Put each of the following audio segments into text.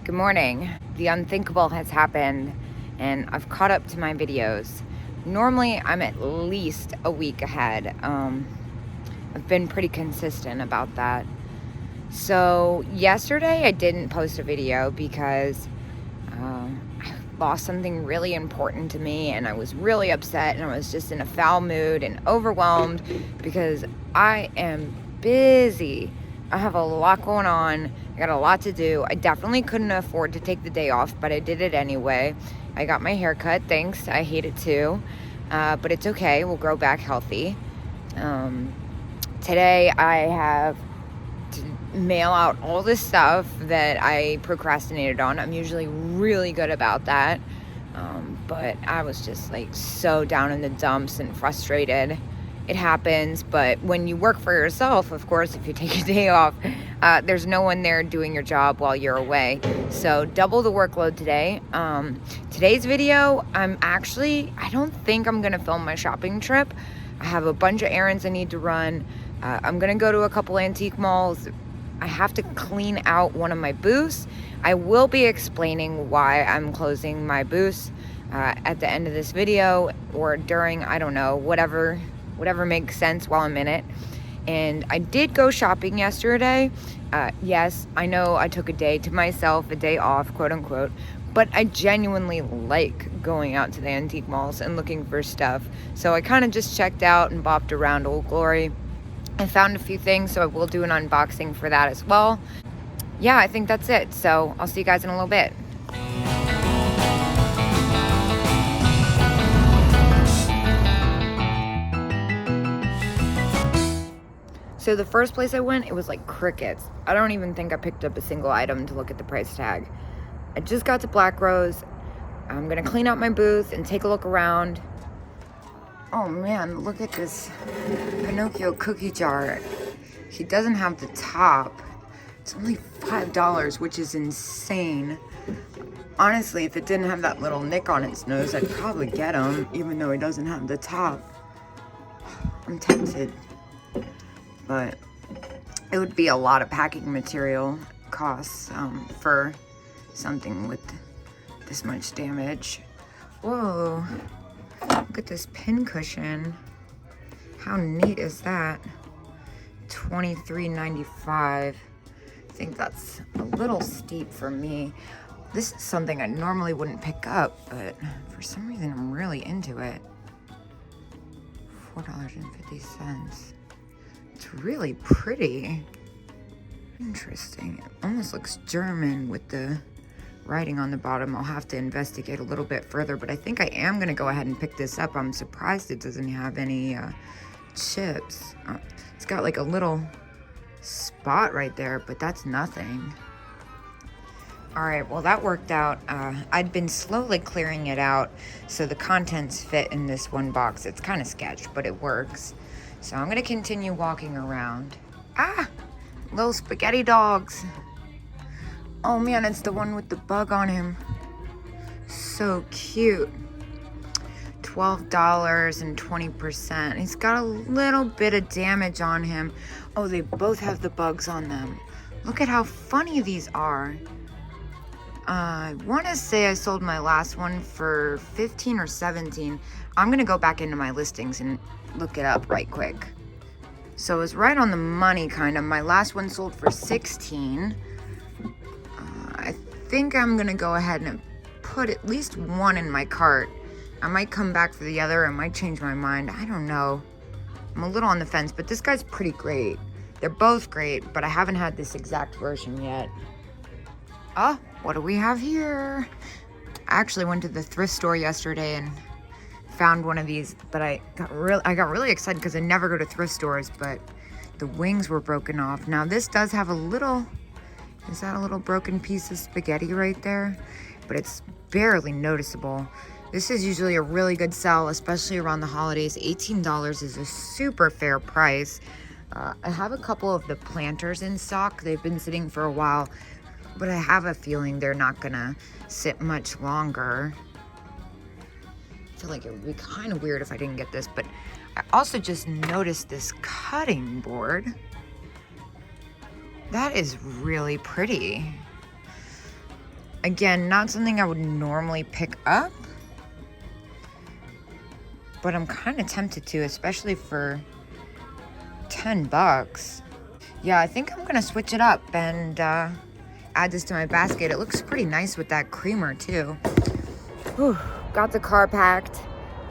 Good morning. The unthinkable has happened and I've caught up to my videos. Normally I'm at least a week ahead. I've been pretty consistent about that. So yesterday I didn't post a video because I lost something really important to me and I was really upset and I was just in a foul mood and overwhelmed because I am busy. I have a lot going on. I got a lot to do. I definitely couldn't afford to take the day off, but I did it anyway. I got my hair cut. Thanks. I hate it too. But it's okay. We'll grow back healthy. Today I have to mail out all this stuff that I procrastinated on. I'm usually really good about that. But I was just like so down in the dumps and frustrated. It happens, but when you work for yourself, of course, if you take a day off, there's no one there doing your job while you're away. So double the workload today. Today's video, I don't think I'm gonna film my shopping trip. I have a bunch of errands I need to run. I'm gonna go to a couple antique malls. I have to clean out one of my booths. I will be explaining why I'm closing my booths at the end of this video or during, I don't know, whatever makes sense while I'm in it. And I did go shopping yesterday. Yes, I know I took a day to myself, a day off, quote unquote, but I genuinely like going out to the antique malls and looking for stuff. So I kind of just checked out and bopped around Old Glory. I found a few things, so I will do an unboxing for that as well. Yeah, I think that's it. So I'll see you guys in a little bit. So the first place I went, it was like crickets. I don't even think I picked up a single item to look at the price tag. I just got to Black Rose. I'm gonna clean out my booth and take a look around. Oh man, look at this Pinocchio cookie jar. He doesn't have the top. It's only $5, which is insane. Honestly, if it didn't have that little nick on its nose, I'd probably get him, even though he doesn't have the top. I'm tempted. But it would be a lot of packing material costs for something with this much damage. Whoa, look at this pin cushion. How neat is that? $23.95. I think that's a little steep for me. This is something I normally wouldn't pick up, but for some reason I'm really into it. $4.50. It's really pretty. Interesting. It almost looks German with the writing on the bottom. I'll have to investigate a little bit further, but I think I am going to go ahead and pick this up. I'm surprised it doesn't have any chips. It's got like a little spot right there, but that's nothing. All right, well, that worked out. I'd been slowly clearing it out so the contents fit in this one box. It's kind of sketch, but it works. So I'm gonna continue walking around. Ah, little spaghetti dogs. Oh man, it's the one with the bug on him. So cute. $12 and 20%. He's got a little bit of damage on him. Oh, they both have the bugs on them. Look at how funny these are. I want to say I sold my last one for 15 or 17. I'm gonna go back into my listings and look it up right quick. So it was right on the money, kind of. My last one sold for 16. I think I'm gonna go ahead and put at least one in my cart. I might come back for the other. I might change my mind. I don't know. I'm a little on the fence, but this guy's pretty great. They're both great, but I haven't had this exact version yet. Oh, what do we have here? I actually went to the thrift store yesterday and found one of these, but I got really excited because I never go to thrift stores, but the wings were broken off. Now this does have a little, is that a little broken piece of spaghetti right there? But it's barely noticeable. This is usually a really good sell, especially around the holidays. $18 is a super fair price. I have a couple of the planters in stock. They've been sitting for a while, but I have a feeling they're not gonna sit much longer. I feel like it would be kind of weird if I didn't get this, but I also just noticed this cutting board. That is really pretty. Again, not something I would normally pick up, but I'm kind of tempted to, especially for 10 bucks. Yeah, I think I'm gonna switch it up and add this to my basket. It looks pretty nice with that creamer too. Whew, got the car packed.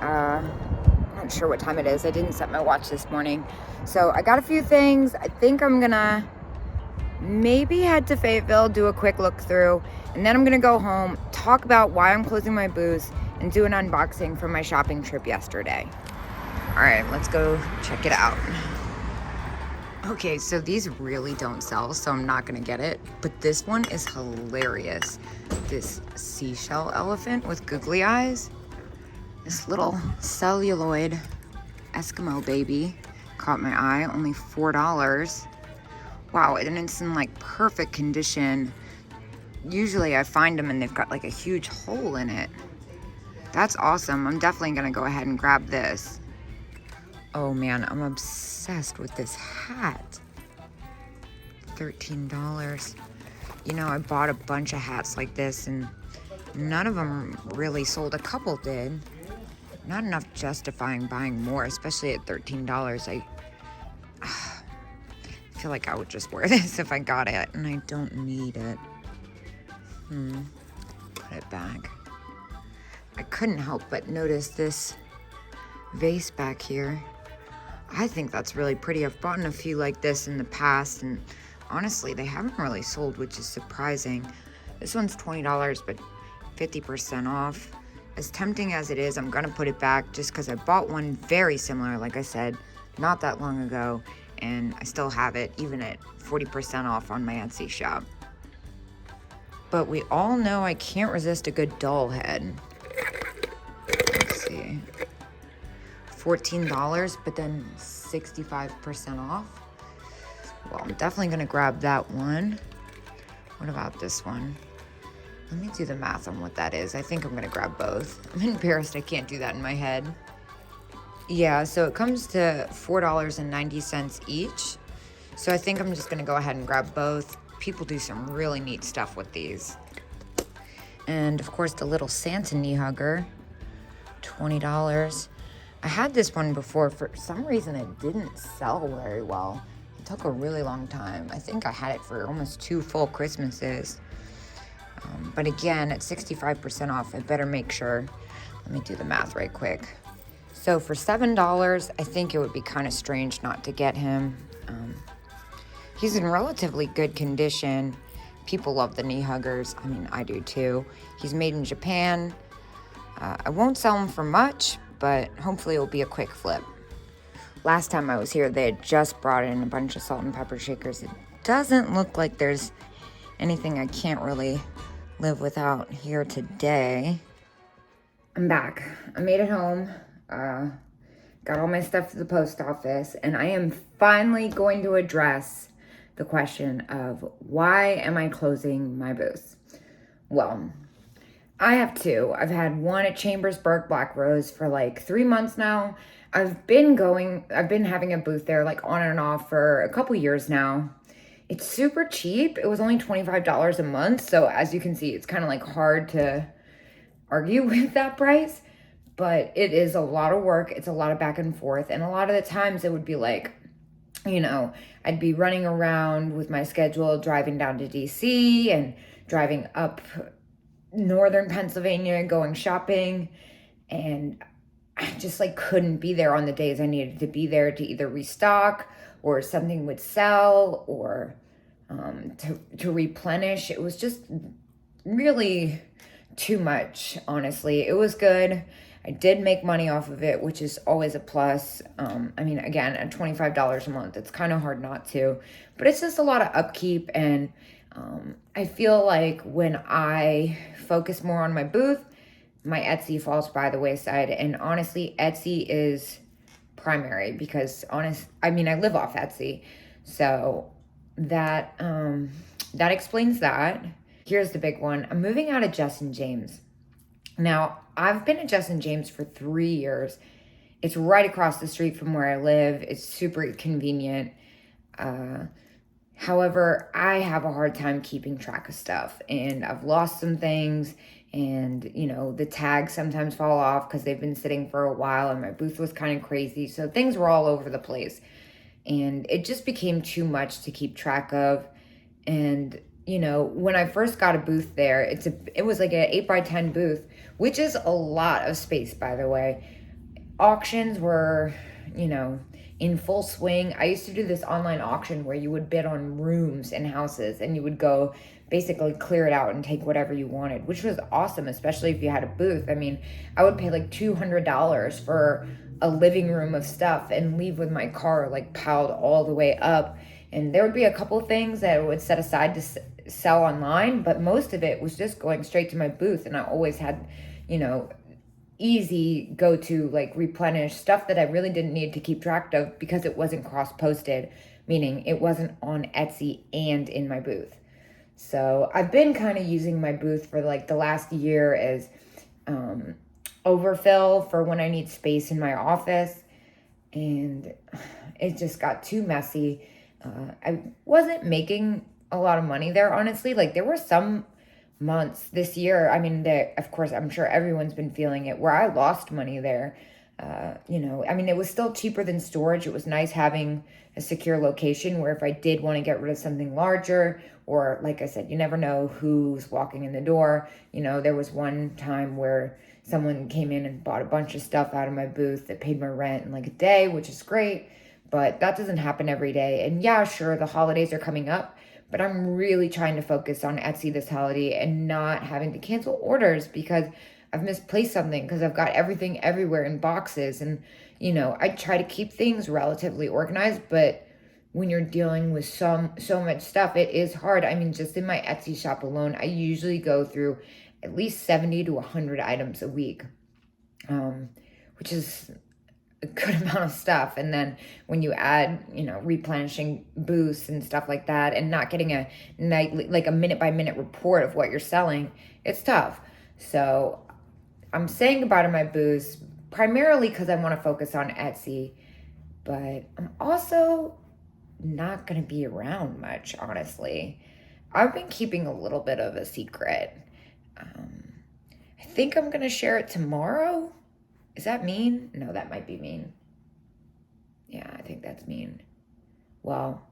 Not sure what time it is. I didn't set my watch this morning. So I got a few things. I think I'm gonna maybe head to Fayetteville, do a quick look through, and then I'm gonna go home, talk about why I'm closing my booth, and do an unboxing from my shopping trip yesterday. All right, let's go check it out. Okay, so these really don't sell, so I'm not gonna get it, but this one is hilarious. This seashell elephant with googly eyes. This little celluloid Eskimo baby caught my eye, only $4. Wow, and it's in like perfect condition. Usually I find them and they've got like a huge hole in it. That's awesome. I'm definitely gonna go ahead and grab this. Oh man, I'm obsessed with this hat. $13. You know, I bought a bunch of hats like this and none of them really sold. A couple did. Not enough justifying buying more, especially at $13. I feel like I would just wear this if I got it, and I don't need it. Put it back. I couldn't help but notice this vase back here. I think that's really pretty. I've bought a few like this in the past, and honestly, they haven't really sold, which is surprising. This one's $20, but 50% off. As tempting as it is, I'm gonna put it back just because I bought one very similar, like I said, not that long ago, and I still have it, even at 40% off on my Etsy shop. But we all know I can't resist a good doll head. Let's see. $14, but then 65% off. Well, I'm definitely gonna grab that one. What about this one? Let me do the math on what that is. I think I'm gonna grab both. I'm embarrassed I can't do that in my head. Yeah, so it comes to $4.90 each. So I think I'm just gonna go ahead and grab both. People do some really neat stuff with these. And of course the little Santa knee hugger, $20. I had this one before. For some reason it didn't sell very well. It took a really long time. I think I had it for almost 2 full Christmases. But again, at 65% off, I better make sure. Let me do the math right quick. So for $7, I think it would be kind of strange not to get him. He's in relatively good condition. People love the knee huggers. I mean, I do too. He's made in Japan. I won't sell him for much, but hopefully it'll be a quick flip. Last time I was here, they had just brought in a bunch of salt and pepper shakers. It doesn't look like there's anything I can't really live without here today. I'm back. I made it home. Got all my stuff to the post office, and I am finally going to address the question of why am I closing my booth? Well, I have two. I've had one at Chambersburg Black Rose for like 3 months now. I've been having a booth there like on and off for a couple years now. It's super cheap. It was only $25 a month. So as you can see, it's kind of like hard to argue with that price, but it is a lot of work. It's a lot of back and forth. And a lot of the times it would be like, you know, I'd be running around with my schedule, driving down to DC and driving up northern Pennsylvania, going shopping. And I just like couldn't be there on the days I needed to be there to either restock or something would sell or to replenish. It was just really too much, honestly. It was good. I did make money off of it, which is always a plus. I mean, again, at $25 a month, it's kind of hard not to, but it's just a lot of upkeep. And I feel like when I focus more on my booth, my Etsy falls by the wayside. And honestly, Etsy is primary because I live off Etsy. So that explains that. Here's the big one. I'm moving out of Justin James. Now, I've been at Justin James for 3 years. It's right across the street from where I live. It's super convenient. However, I have a hard time keeping track of stuff, and I've lost some things, and you know, the tags sometimes fall off because they've been sitting for a while, and my booth was kind of crazy. So things were all over the place, and it just became too much to keep track of. And you know, when I first got a booth there, it was like an 8x10 booth, which is a lot of space, by the way. Auctions were, you know, in full swing. I used to do this online auction where you would bid on rooms and houses, and you would go basically clear it out and take whatever you wanted, which was awesome, especially if you had a booth. I mean, I would pay like $200 for a living room of stuff and leave with my car like piled all the way up. And there would be a couple things that I would set aside to sell online, but most of it was just going straight to my booth. And I always had, you know, easy go-to, like replenish stuff that I really didn't need to keep track of because it wasn't cross-posted, meaning it wasn't on Etsy and in my booth. So I've been kind of using my booth for like the last year as overfill for when I need space in my office, and it just got too messy. I wasn't making a lot of money there, honestly. Like there were some months this year, I mean, of course, I'm sure everyone's been feeling it, where I lost money there. You know, I mean, it was still cheaper than storage. It was nice having a secure location where if I did want to get rid of something larger, or like I said, you never know who's walking in the door. You know, there was one time where someone came in and bought a bunch of stuff out of my booth that paid my rent in like a day, which is great, but that doesn't happen every day. And yeah, sure, the holidays are coming up, but I'm really trying to focus on Etsy this holiday and not having to cancel orders because I've misplaced something, because I've got everything everywhere in boxes. And, you know, I try to keep things relatively organized, but when you're dealing with so much stuff, it is hard. I mean, just in my Etsy shop alone, I usually go through at least 70 to 100 items a week, which is a good amount of stuff. And then when you add, you know, replenishing booths and stuff like that, and not getting a nightly, like a minute by minute report of what you're selling, it's tough. So I'm saying goodbye to my booths primarily because I want to focus on Etsy, but I'm also not going to be around much, honestly. I've been keeping a little bit of a secret. I think I'm going to share it tomorrow. Is that mean? No, that might be mean. Yeah, I think that's mean. Well,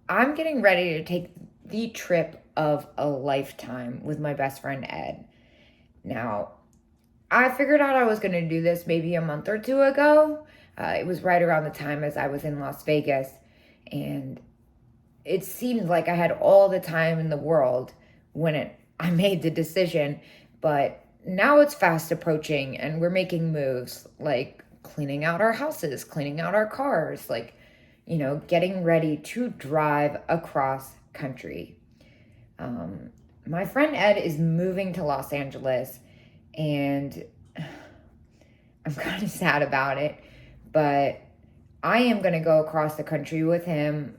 I'm getting ready to take the trip of a lifetime with my best friend, Ed. Now, I figured out I was going to do this maybe a month or two ago. It was right around the time as I was in Las Vegas, and it seemed like I had all the time in the world when I made the decision, but now it's fast approaching and we're making moves like cleaning out our houses, cleaning out our cars, like, you know, getting ready to drive across country. My friend Ed is moving to Los Angeles, and I'm kind of sad about it, but I am going to go across the country with him.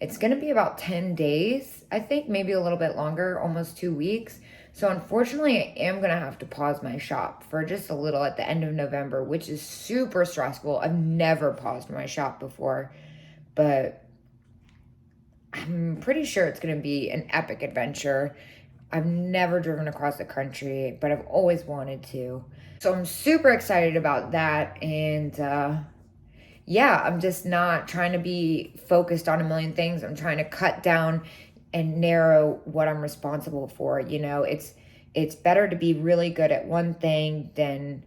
It's going to be about 10 days, I think, maybe a little bit longer, almost 2 weeks. So unfortunately, I am going to have to pause my shop for just a little at the end of November, which is super stressful. I've never paused my shop before, but I'm pretty sure it's going to be an epic adventure. I've never driven across the country, but I've always wanted to. So I'm super excited about that. And yeah, I'm just not trying to be focused on a million things. I'm trying to cut down and narrow what I'm responsible for. You know, it's better to be really good at one thing than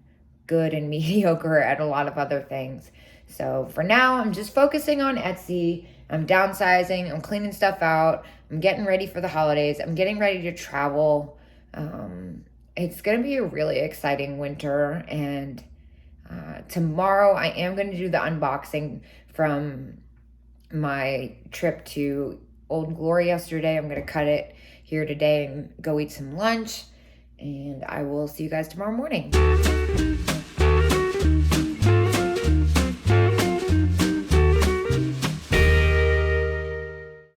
good and mediocre at a lot of other things. So for now, I'm just focusing on Etsy. I'm downsizing. I'm cleaning stuff out. I'm getting ready for the holidays. I'm getting ready to travel. It's going to be a really exciting winter. And tomorrow I am going to do the unboxing from my trip to Old Glory yesterday. I'm going to cut it here today and go eat some lunch. And I will see you guys tomorrow morning.